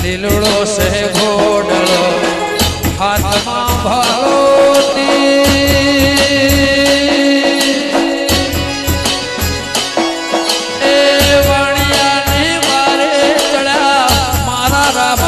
લીલડો સે ઘોડલો હાથમાં ભાળોતી એ વાણિયાની મારે ચડ્યા મારા રામ